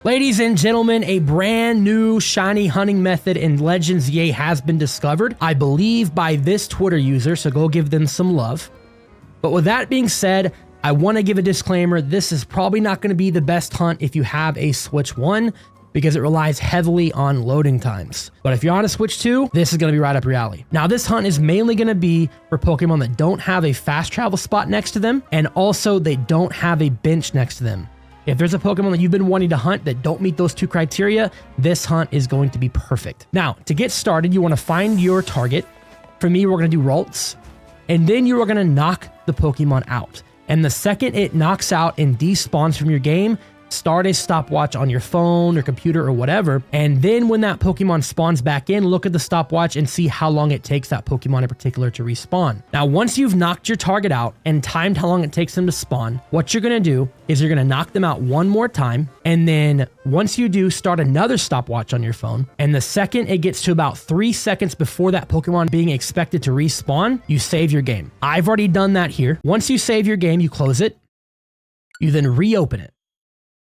Ladies and gentlemen, a brand new shiny hunting method in Legends EA has been discovered, I believe by this Twitter user, so go give them some love. But with that being said, I want to give a disclaimer. This is probably not going to be the best hunt if you have a Switch 1 because it relies heavily on loading times. But if you're on a Switch 2, this is going to be right up your alley. Now, this hunt is mainly going to be for Pokemon that don't have a fast travel spot next to them, and also they don't have a bench next to them. If there's a Pokemon that you've been wanting to hunt that don't meet those two criteria, this hunt is going to be perfect. Now, to get started, you want to find your target. For me, we're going to do Ralts, and then you are going to knock the Pokemon out. And the second it knocks out and despawns from your game, start a stopwatch on your phone or computer or whatever. And then when that Pokemon spawns back in, look at the stopwatch and see how long it takes that Pokemon in particular to respawn. Now, once you've knocked your target out and timed how long it takes them to spawn, what you're going to do is you're going to knock them out one more time. And then once you do, start another stopwatch on your phone. And the second it gets to about 3 seconds before that Pokemon being expected to respawn, you save your game. I've already done that here. Once you save your game, you close it. You then reopen it.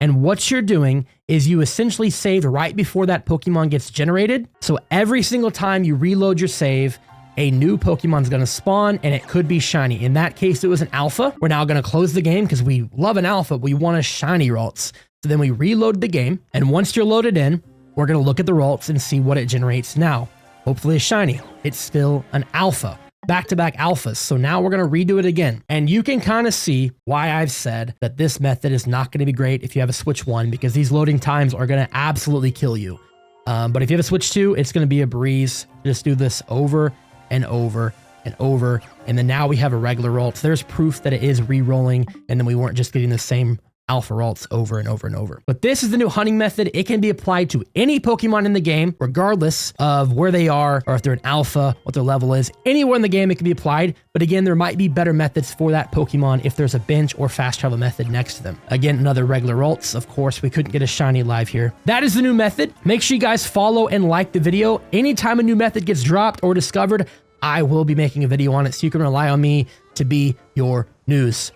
And what you're doing is you essentially saved right before that Pokemon gets generated. So every single time you reload your save, a new Pokemon is going to spawn and it could be shiny. In that case, it was an alpha. We're now going to close the game because we love an alpha. We want a shiny Ralts. So then we reload the game. And once you're loaded in, we're going to look at the Ralts and see what it generates now. Hopefully it's shiny. It's still an alpha. Back-to-back alphas. So now we're going to redo it again. And you can kind of see why I've said that this method is not going to be great if you have a Switch 1 because these loading times are going to absolutely kill you. But if you have a Switch 2, it's going to be a breeze. Just do this over and over and over. And then now we have a regular Ralt. So there's proof that it is re-rolling and then we weren't just getting the same alpha Ralts over and over and over. But this is the new hunting method. It can be applied to any Pokemon in the game, regardless of where they are or if they're an alpha, what their level is. Anywhere in the game it can be applied. But again, there might be better methods for that Pokemon if there's a bench or fast travel method next to them. Again, another regular Ralts. Of course, we couldn't get a shiny live here. That is the new method. Make sure you guys follow and like the video. Anytime a new method gets dropped or discovered, I will be making a video on it, so you can rely on me to be your news